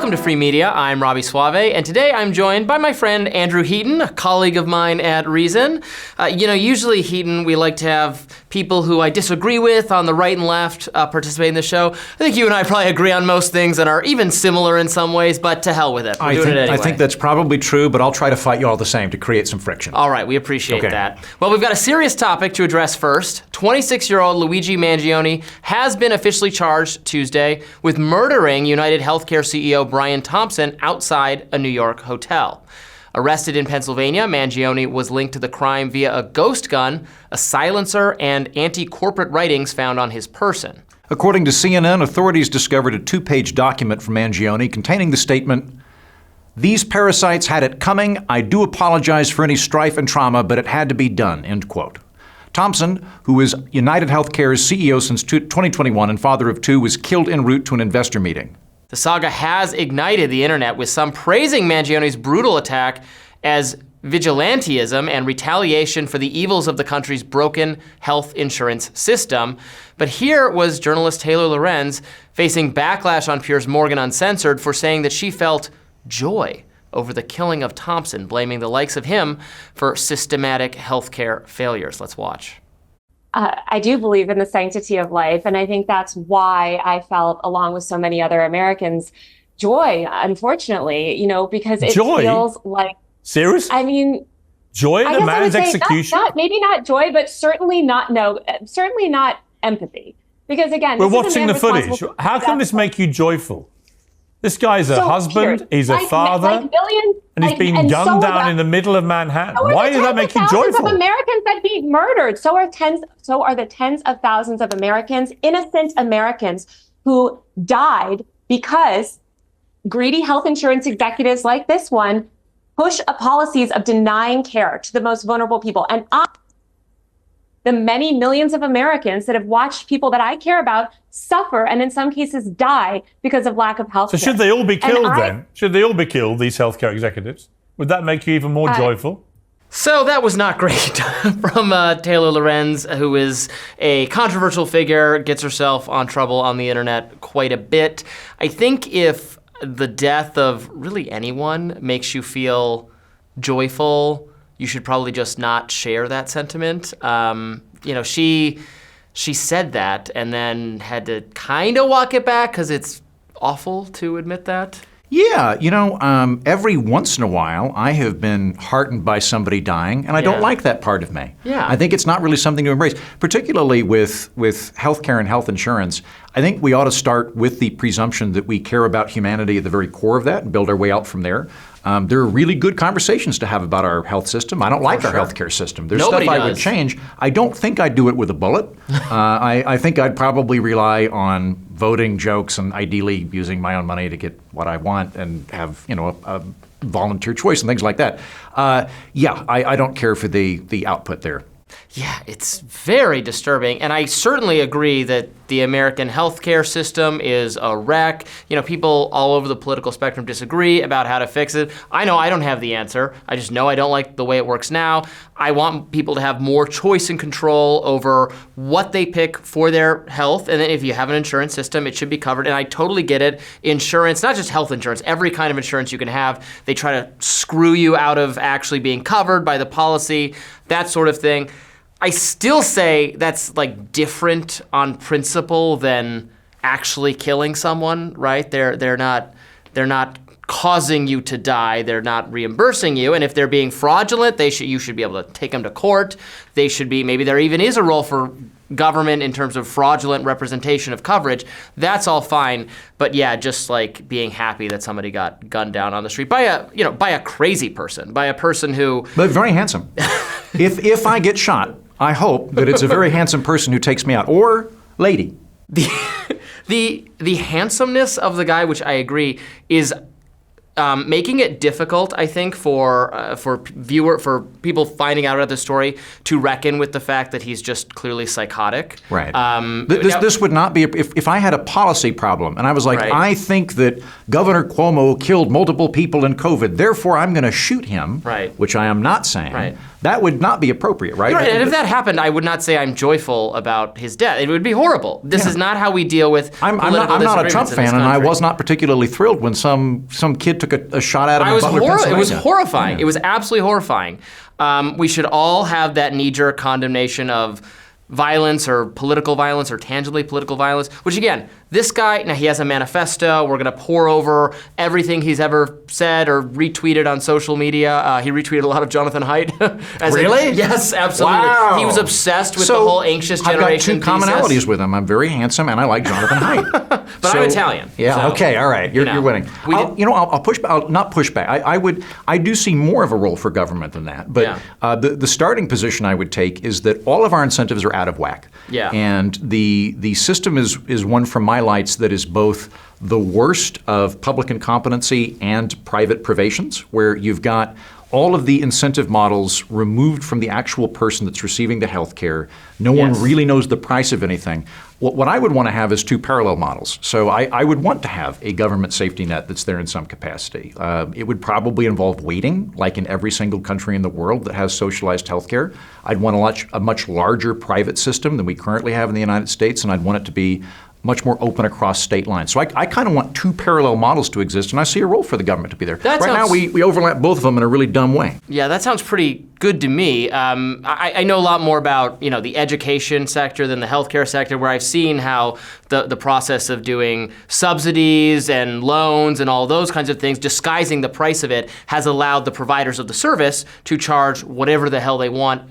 Welcome to Free Media. I'm Robby Soave, and today I'm joined by my friend Andrew Heaton, a colleague of mine at Reason. Usually, Heaton, we like to have people who I disagree with on the right and left participate in the show. I think you and I probably agree on most things and are even similar in some ways, but to hell with it. We're doing it anyway. I think that's probably true, but I'll try to fight you all the same to create some friction. All right, we appreciate that. Well, we've got a serious topic to address first. 26-year-old Luigi Mangione has been officially charged Tuesday with murdering UnitedHealthcare CEO Thompson outside a New York hotel. Arrested in Pennsylvania, Mangione was linked to the crime via a ghost gun, a silencer, and anti-corporate writings found on his person. According to CNN, authorities discovered a 2-page document from Mangione containing the statement, "These parasites had it coming. I do apologize for any strife and trauma, but it had to be done," end quote. Thompson, who is UnitedHealthcare's CEO since 2021 and father of 2, was killed en route to an investor meeting. The saga has ignited the internet, with some praising Mangione's brutal attack as vigilantism and retaliation for the evils of the country's broken health insurance system. But here was journalist Taylor Lorenz facing backlash on Piers Morgan Uncensored for saying that she felt joy over the killing of Thompson, blaming the likes of him for systematic healthcare failures. Let's watch. I do believe in the sanctity of life, and I think that's why I felt, along with so many other Americans, joy, unfortunately, because it feels like... Seriously? I mean... Joy at a man's execution? Maybe not joy, but certainly not empathy. Because again, we're watching the footage. How can this make you joyful? This guy's a husband, he's a father, and he's being gunned down in the middle of Manhattan. Why does that make you joyful? Thousands of Americans that be murdered. So are the tens of thousands of Americans, innocent Americans, who died because greedy health insurance executives like this one push policies of denying care to the most vulnerable people. And the many millions of Americans that have watched people that I care about suffer and in some cases die because of lack of health care. So should they all be killed then? Should they all be killed, these healthcare executives? Would that make you even more joyful? So that was not great from Taylor Lorenz, who is a controversial figure, gets herself on trouble on the internet quite a bit. I think if the death of really anyone makes you feel joyful, you should probably just not share that sentiment. She said that and then had to kind of walk it back because it's awful to admit that. Yeah, every once in a while, I have been heartened by somebody dying, and I don't like that part of me. Yeah. I think it's not really something to embrace, particularly with healthcare and health insurance. I think we ought to start with the presumption that we care about humanity at the very core of that and build our way out from there. There are really good conversations to have about our health system. I don't like our healthcare system. There's stuff I would change. I don't think I'd do it with a bullet. I think I'd probably rely on voting jokes and ideally using my own money to get what I want and have, a volunteer choice and things like that. I don't care for the output there. Yeah, it's very disturbing, and I certainly agree that the American healthcare system is a wreck. People all over the political spectrum disagree about how to fix it. I know I don't have the answer. I just know I don't like the way it works now. I want people to have more choice and control over what they pick for their health, and then if you have an insurance system, it should be covered, and I totally get it. Insurance, not just health insurance, every kind of insurance you can have, they try to screw you out of actually being covered by the policy, that sort of thing. I still say that's different on principle than actually killing someone, right? They're not causing you to die. They're not reimbursing you. And if they're being fraudulent, you should be able to take them to court. Maybe there even is a role for government in terms of fraudulent representation of coverage. That's all fine. But yeah, just being happy that somebody got gunned down on the street by a crazy person, by a person who... But very handsome. If I get shot, I hope that it's a very handsome person who takes me out, or lady. The handsomeness of the guy, which I agree, is making it difficult, I think, for people finding out about the story to reckon with the fact that he's just clearly psychotic. Right. This would not be if I had a policy problem and I was like, I think that Governor Cuomo killed multiple people in COVID, therefore I'm going to shoot him. Right. Which I am not saying. Right. That would not be appropriate, right? Right, and if that happened, I would not say I'm joyful about his death. It would be horrible. This is not how we deal with I'm not a Trump fan, and I was not particularly thrilled when some kid took a shot at him in Butler, Pennsylvania. It was horrifying. It was absolutely horrifying. We should all have that knee-jerk condemnation of violence or political violence or tangibly political violence, which again, this guy, now he has a manifesto. We're going to pour over everything he's ever said or retweeted on social media. He retweeted a lot of Jonathan Haidt. Really? Yes, absolutely. Wow. He was obsessed with the whole anxious generation I've got two commonalities with him. I'm very handsome and I like Jonathan Haidt. But I'm Italian. Yeah, so, okay, all right. You're winning. I'll push back. I'll not push back. I do see more of a role for government than that. But the starting position I would take is that all of our incentives are out of whack. Yeah. And the system is one from my lights that is both the worst of public incompetency and private privations, where you've got all of the incentive models removed from the actual person that's receiving the health care. No one really knows the price of anything. What I would want to have is two parallel models. So I would want to have a government safety net that's there in some capacity. It would probably involve waiting, like in every single country in the world that has socialized health care. I'd want a much larger private system than we currently have in the United States, and I'd want it to be much more open across state lines. So I kind of want two parallel models to exist, and I see a role for the government to be there. Right now, we overlap both of them in a really dumb way. Yeah, that sounds pretty good to me. I know a lot more about the education sector than the healthcare sector, where I've seen how the process of doing subsidies and loans and all those kinds of things, disguising the price of it, has allowed the providers of the service to charge whatever the hell they want,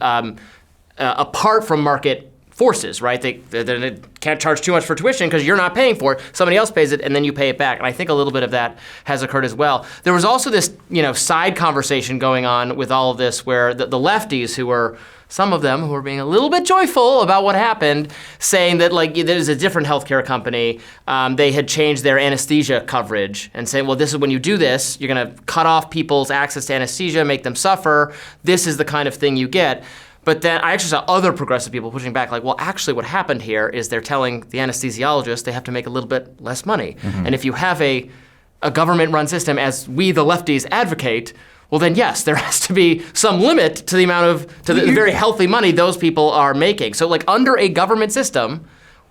apart from market forces, right? They can't charge too much for tuition because you're not paying for it. Somebody else pays it, and then you pay it back. And I think a little bit of that has occurred as well. There was also this, side conversation going on with all of this, where the lefties, who were some of them who were being a little bit joyful about what happened, saying that there's a different healthcare company. They had changed their anesthesia coverage and saying, well, this is when you do this, you're going to cut off people's access to anesthesia, make them suffer. This is the kind of thing you get. But then I actually saw other progressive people pushing back, well, actually what happened here is they're telling the anesthesiologist they have to make a little bit less money. Mm-hmm. And if you have a government-run system, as we, the lefties, advocate, well then yes, there has to be some limit to the amount the very healthy money those people are making. So under a government system,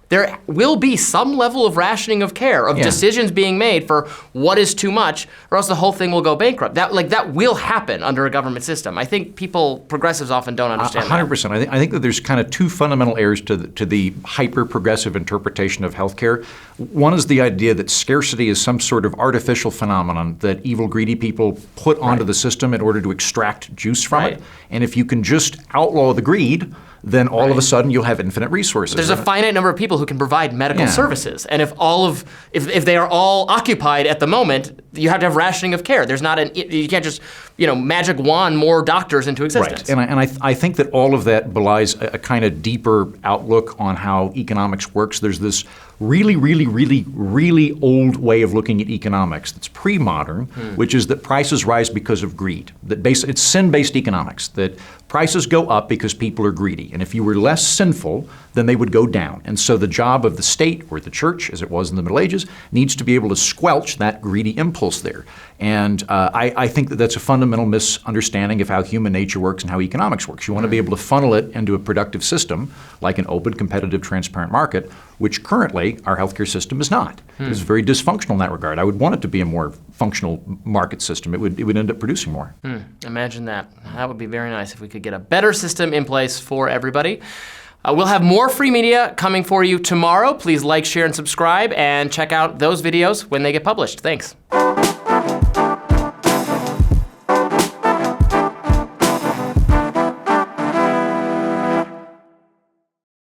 there will be some level of rationing of care, of decisions being made for what is too much, or else the whole thing will go bankrupt. That will happen under a government system. I think progressives often don't understand 100%. that. I think that there's kind of two fundamental errors to the hyper-progressive interpretation of healthcare. One is the idea that scarcity is some sort of artificial phenomenon that evil, greedy people put onto the system in order to extract juice from it. And if you can just outlaw the greed, then all of a sudden you'll have infinite resources. There's a finite number of people who can provide medical services, and if they are all occupied at the moment, you have to have rationing of care. There's not you can't just magic wand more doctors into existence. Right, and I think that all of that belies a kind of deeper outlook on how economics works. There's this really, really, really, really old way of looking at economics that's pre-modern, which is that prices rise because of greed. It's sin-based economics, that prices go up because people are greedy. And if you were less sinful, then they would go down. And so the job of the state or the church, as it was in the Middle Ages, needs to be able to squelch that greedy impulse there. And I think that that's a fundamental misunderstanding of how human nature works and how economics works. You want to be able to funnel it into a productive system, like an open, competitive, transparent market, which currently our healthcare system is not. It's very dysfunctional in that regard. I would want it to be a more functional market system. It would end up producing more. Imagine that. That would be very nice if we could get a better system in place for everybody. We'll have more free media coming for you tomorrow. Please like, share, and subscribe, and check out those videos when they get published. Thanks.